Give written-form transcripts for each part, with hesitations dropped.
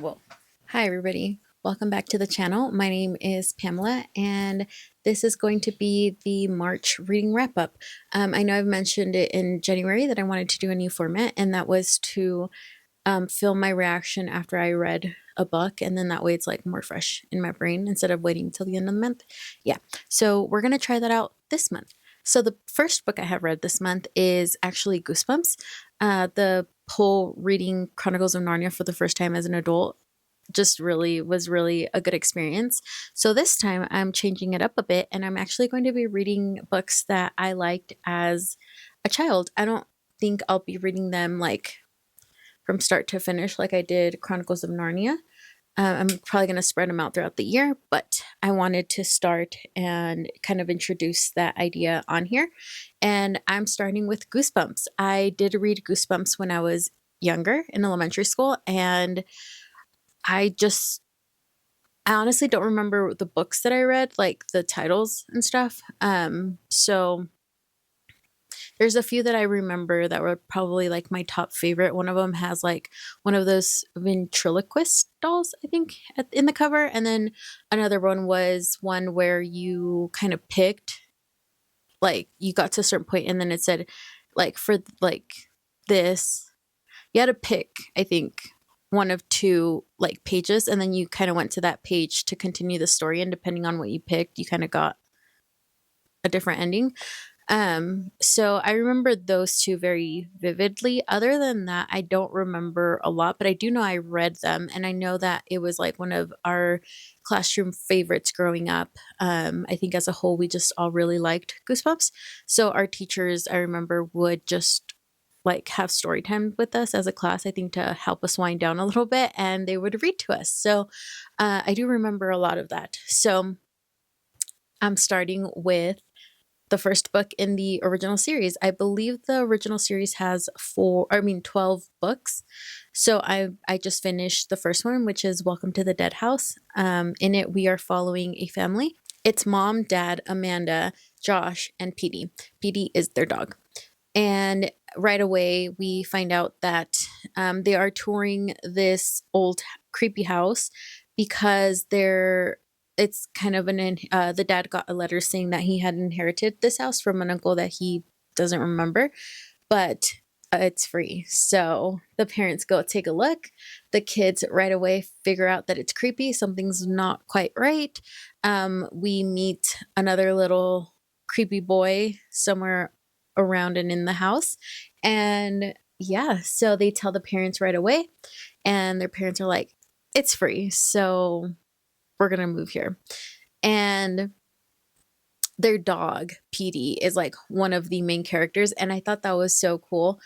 Well, hi everybody. Welcome back to the channel. My name is Pamela, and this is going to be the March reading wrap up. I know I've mentioned it in January that I wanted to do a new format, and that was to film my reaction after I read a book, and then that way it's like more fresh in my brain instead of waiting till the end of the month. Yeah, so we're gonna try that out this month. So the first book I have read this month is actually Goosebumps. The whole reading Chronicles of Narnia for the first time as an adult just was really a good experience. So this time I'm changing it up a bit, and I'm actually going to be reading books that I liked as a child. I don't think I'll be reading them like from start to finish like I did Chronicles of Narnia. I'm probably going to spread them out throughout the year, but I wanted to start and kind of introduce that idea on here. And I'm starting with Goosebumps. I did read Goosebumps when I was younger in elementary school, and I honestly don't remember the books that I read, like the titles and stuff. So there's a few that I remember that were probably like my top favorite. One of them has like one of those ventriloquist dolls, I think, in the cover. And then another one was one where you kind of picked, like, you got to a certain point and then it said, like, for like this, you had to pick, I think, one of two like pages, and then you kind of went to that page to continue the story. And depending on what you picked, you kind of got a different ending. So I remember those two very vividly. Other than that, I don't remember a lot, but I do know I read them, and I know that it was like one of our classroom favorites growing up. I think as a whole, we just all really liked Goosebumps. So our teachers, I remember, would just like have story time with us as a class, I think, to help us wind down a little bit, and they would read to us. So I do remember a lot of that. So I'm starting with the first book in the original series. I believe the original series has 12 books. So I just finished the first one, which is Welcome to the Dead House. In it, we are following a family. It's mom, dad, Amanda, Josh, and Petey. Petey is their dog. And right away, we find out that they are touring this old creepy house because it's kind of the dad got a letter saying that he had inherited this house from an uncle that he doesn't remember, but it's free. So the parents go take a look. The kids right away figure out that it's creepy. Something's not quite right. We meet another little creepy boy somewhere around and in the house. And yeah, so they tell the parents right away, and their parents are like, it's free. So we're going to move here. And their dog, Petey, is like one of the main characters. And I thought that was so cool.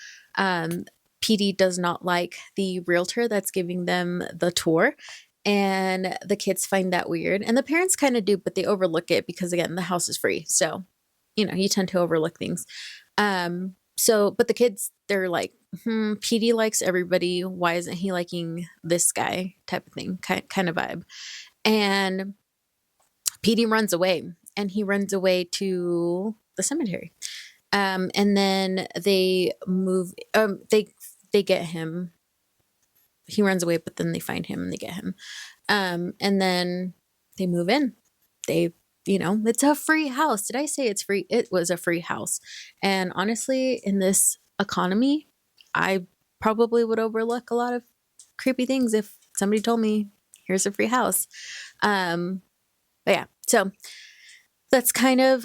Petey does not like the realtor that's giving them the tour. And the kids find that weird. And the parents kind of do, but they overlook it because, again, the house is free. So, you tend to overlook things. But the kids, they're like, Petey likes everybody. Why isn't he liking this guy? Type of thing, kind of vibe. And Petey runs away, and he runs away to the cemetery. And then they move, they get him. He runs away, but then they find him and they get him. And then they move in. It's a free house. Did I say it's free? It was a free house. And honestly, in this economy, I probably would overlook a lot of creepy things if somebody told me, here's a free house. But yeah, so that's kind of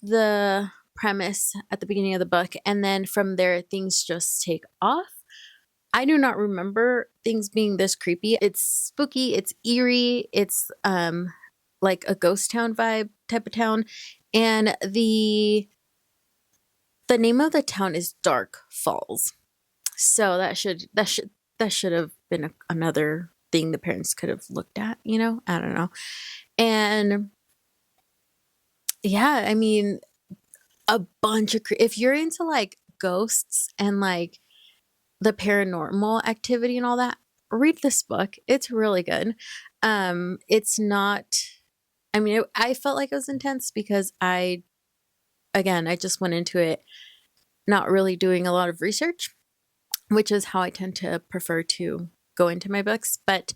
the premise at the beginning of the book. And then from there, things just take off. I do not remember things being this creepy. It's spooky. It's eerie. It's like a ghost town vibe type of town. And the name of the town is Dark Falls. So that should have been another thing the parents could have looked at, I don't know. And yeah, I mean, a bunch of if you're into like ghosts and like the paranormal activity and all that, read this book. It's really good. It's not, I mean, I felt like it was intense because I just went into it not really doing a lot of research, which is how I tend to prefer to go into my books, but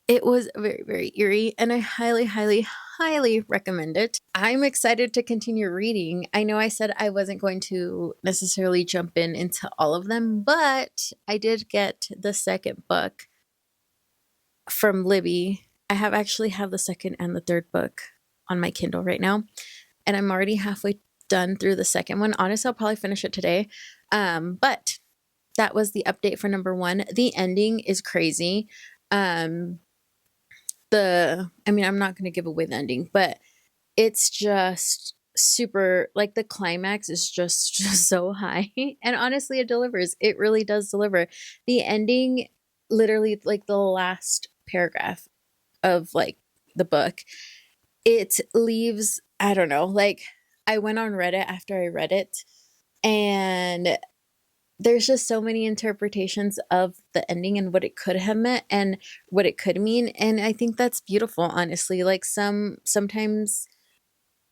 it was very, very eerie, and I highly, highly, highly recommend it. I'm excited to continue reading. I know I said I wasn't going to necessarily jump into all of them, but I did get the second book from Libby. I actually have the second and the third book on my Kindle right now, and I'm already halfway done through the second one. Honestly, I'll probably finish it today. But that was the update for number one. The ending is crazy. I'm not going to give away the ending, but it's just super, like, the climax is just so high. And honestly, it delivers. It really does deliver. The ending, literally, like the last paragraph of like the book, it leaves, I don't know, like, I went on Reddit after I read it, and there's just so many interpretations of the ending and what it could have meant and what it could mean. And I think that's beautiful, honestly. Like, sometimes,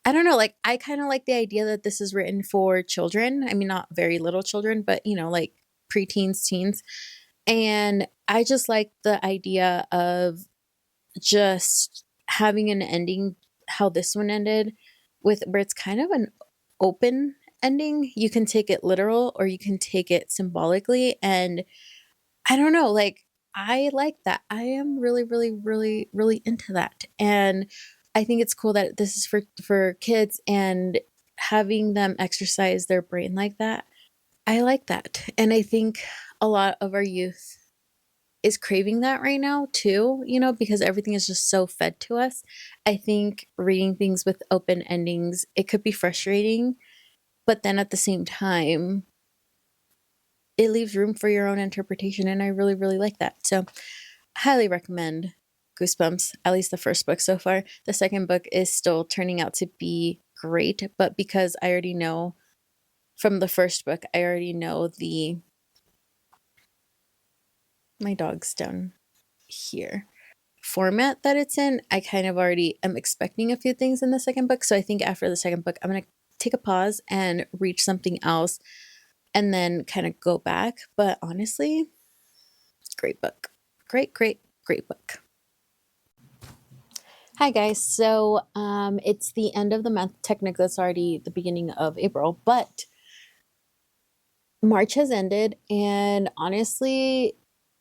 I don't know, like, I kind of like the idea that this is written for children. I mean, not very little children, but like preteens, teens. And I just like the idea of just having an ending how this one ended, with where it's kind of an open ending. You can take it literal or you can take it symbolically, and I don't know, like, I like that. I am really, really, really, really into that. And I think it's cool that this is for kids, and having them exercise their brain like that. I like that. And I think a lot of our youth is craving that right now too, because everything is just so fed to us. I think reading things with open endings, it could be frustrating, but then at the same time, it leaves room for your own interpretation, and I really, really like that. So, highly recommend Goosebumps, at least the first book so far. The second book is still turning out to be great, but because I already know from the first book, I already know my dog's down here, format that it's in. I kind of already am expecting a few things in the second book. So I think after the second book, I'm going to take a pause and read something else and then kind of go back. But honestly, great book. Great, great, great book. Hi guys. So it's the end of the month. Technically, it's already the beginning of April, but March has ended, and honestly,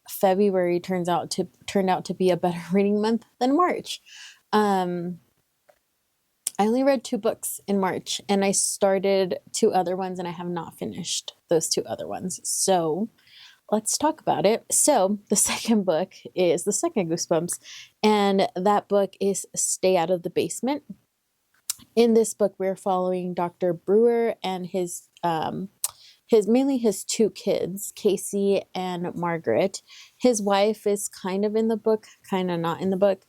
February turned out to be a better reading month than March. I only read 2 books in March, and I started 2 other ones, and I have not finished those 2 other ones. So let's talk about it. So the second book is the second Goosebumps, and that book is Stay Out of the Basement. In this book, we're following Dr. Brewer and mainly his 2 kids, Casey and Margaret. His wife is kind of in the book, kind of not in the book.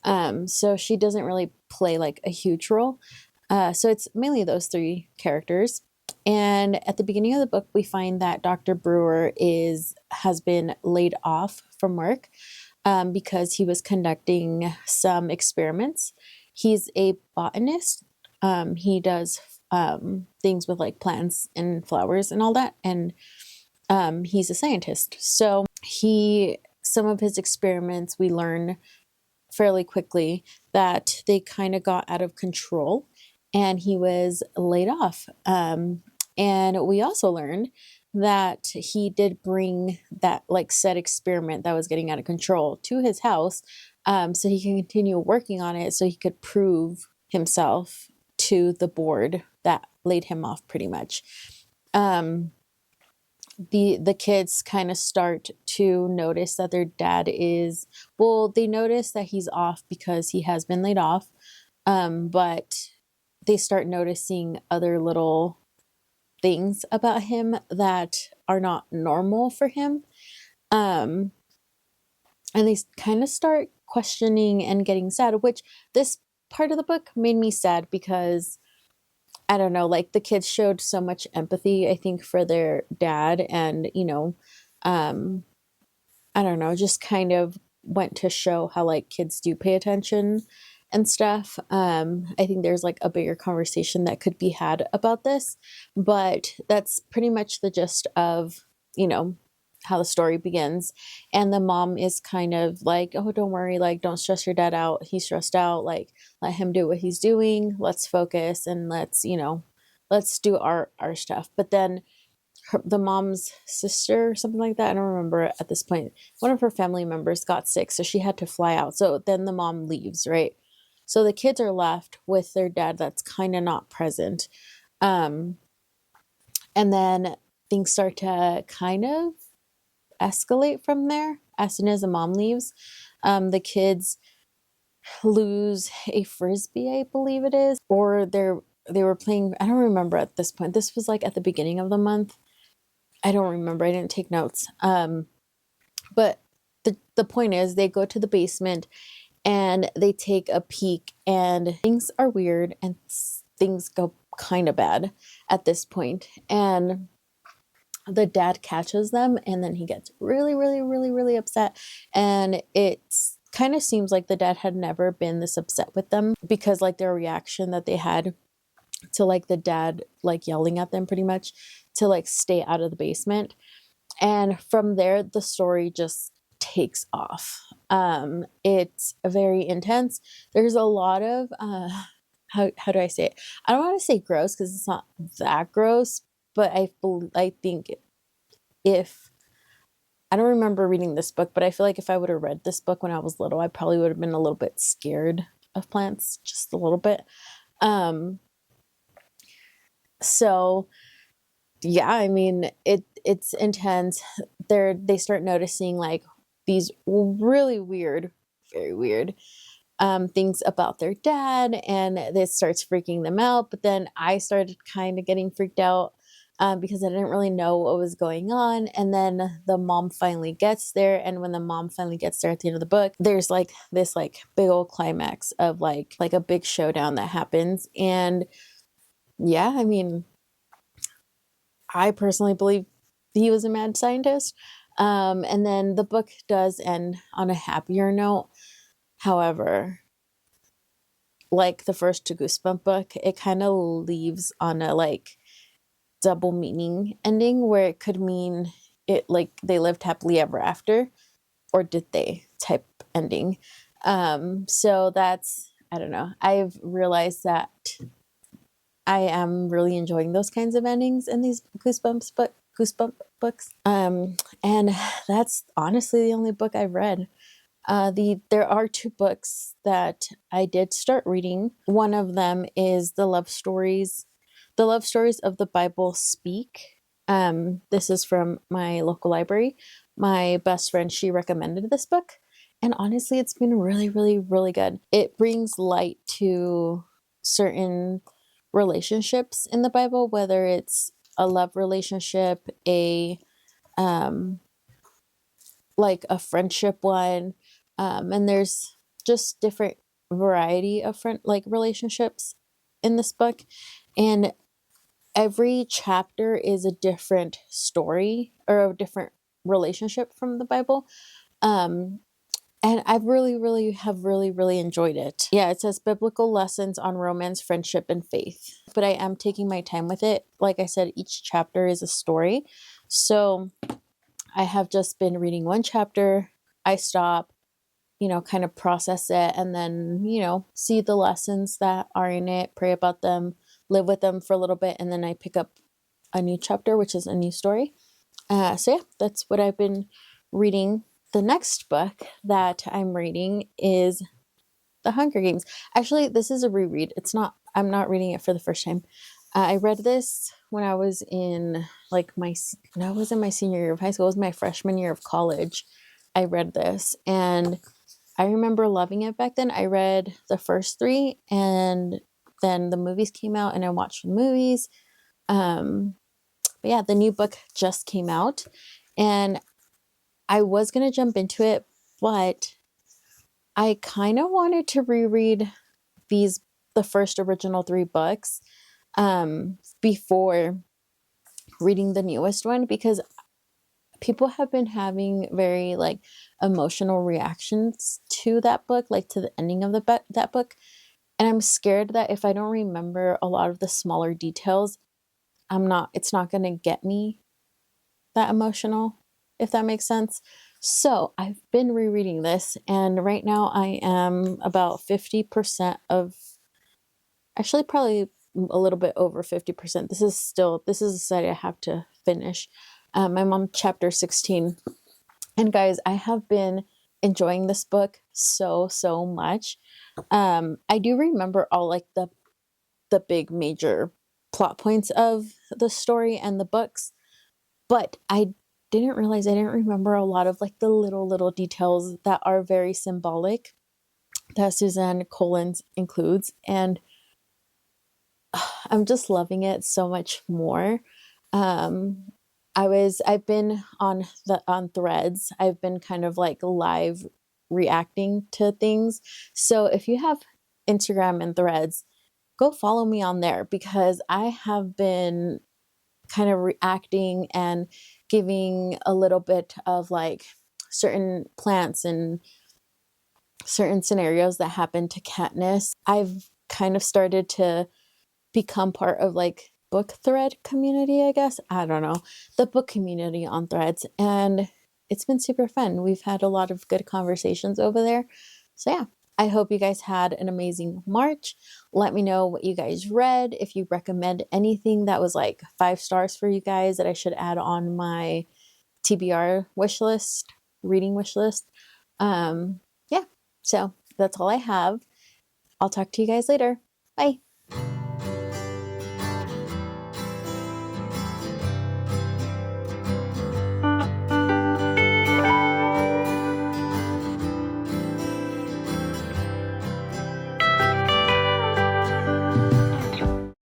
So she doesn't really play like a huge role. So it's mainly those 3 characters. And at the beginning of the book, we find that Dr. Brewer has been laid off from work because he was conducting some experiments. He's a botanist. He does things with like plants and flowers and all that. And he's a scientist. So some of his experiments, we learn fairly quickly that they kind of got out of control, and he was laid off. And we also learned that he did bring that like said experiment that was getting out of control to his house, so he can continue working on it, so he could prove himself to the board that laid him off pretty much. The kids kind of start to notice that their dad they notice that he's off because he has been laid off, but they start noticing other little things about him that are not normal for him, and they kind of start questioning and getting sad, which this part of the book made me sad because I don't know, like, the kids showed so much empathy, I think, for their dad, and, I don't know, just kind of went to show how, like, kids do pay attention and stuff. I think there's, like, a bigger conversation that could be had about this, but that's pretty much the gist of, how the story begins. And the mom is kind of like, oh, don't worry, like, don't stress your dad out. He's stressed out. Like, let him do what he's doing. Let's focus and let's, let's do our stuff. But then the mom's sister or something like that, I don't remember at this point, one of her family members got sick, so she had to fly out. So then the mom leaves, right? So the kids are left with their dad that's kind of not present. Um, and then things start to kind of escalate from there as soon as the mom leaves. The kids lose a frisbee, I believe it is, or they were playing, I don't remember at this point. This was like at the beginning of the month. I don't remember. I didn't take notes. But the point is they go to the basement and they take a peek and things are weird and things go kind of bad at this point. And the dad catches them and then he gets really, really, really, really upset. And it's kind of seems like the dad had never been this upset with them because like their reaction that they had to like the dad like yelling at them pretty much to like stay out of the basement. And from there the story just takes off. It's very intense. There's a lot of how do I say it? I don't want to say gross because it's not that gross, but I think if I don't remember reading this book, but I feel like if I would have read this book when I was little, I probably would have been a little bit scared of plants, just a little bit. So yeah, I mean, it's intense. They start noticing like these really weird, very weird things about their dad, and this starts freaking them out. But then I started kind of getting freaked out because I didn't really know what was going on. And then the mom finally gets there, and when the mom finally gets there at the end of the book, there's like this like big old climax of like a big showdown that happens. And yeah, I mean, I personally believe he was a mad scientist. And then the book does end on a happier note. However, like the first to Goosebump book, it kind of leaves on a like double meaning ending where it could mean it like they lived happily ever after, or did they type ending. So that's, I don't know. I've realized that I am really enjoying those kinds of endings in these Goosebump books. And that's honestly the only book I've read. There are two books that I did start reading. One of them is the love stories of the Bible Speak. This is from my local library. My best friend, she recommended this book. And honestly, it's been really, really, really good. It brings light to certain relationships in the Bible, whether it's a love relationship, um, like a friendship one, and there's just different variety of relationships in this book, and every chapter is a different story or a different relationship from the Bible. And I've really enjoyed it. Yeah, it says biblical lessons on romance, friendship, and faith. But I am taking my time with it. Like I said, each chapter is a story. So I have just been reading one chapter. I stop, kind of process it, and then, see the lessons that are in it, pray about them, live with them for a little bit, and then I pick up a new chapter, which is a new story. So yeah, that's what I've been reading. The next book that I'm reading is The Hunger Games. Actually, this is a reread. I'm not reading it for the first time. I read this when I was in when I was in my senior year of high school. It was my freshman year of college. I read this and I remember loving it back then. I read the first three and then the movies came out and I watched the movies. But yeah, the new book just came out and I was going to jump into it, but I kind of wanted to reread the first original three books, before reading the newest one, because people have been having very emotional reactions to that book, like to the ending of that book. And I'm scared that if I don't remember a lot of the smaller details, it's not going to get me that emotional, if that makes sense. So I've been rereading this, and right now I am about 50% of, actually probably a little bit over 50%. This is a study I have to finish. I'm on chapter 16. And guys, I have been enjoying this book so much. I do remember all like the big major plot points of the story and the books, but I didn't realize, I didn't remember a lot of like the little details that are very symbolic that Suzanne Collins includes, and I'm just loving it so much more. Um, I've been on Threads. I've been kind of like live reacting to things. So if you have Instagram and Threads, go follow me on there, because I have been kind of reacting and giving a little bit of like certain plants and certain scenarios that happen to Katniss. I've kind of started to become part of like book thread community, I guess. I don't know. The book community on Threads. And it's been super fun. We've had a lot of good conversations over there. So yeah, I hope you guys had an amazing March. Let me know what you guys read. If you recommend anything that was like 5 stars for you guys that I should add on my TBR wish list, reading wish list. Yeah, so that's all I have. I'll talk to you guys later. Bye.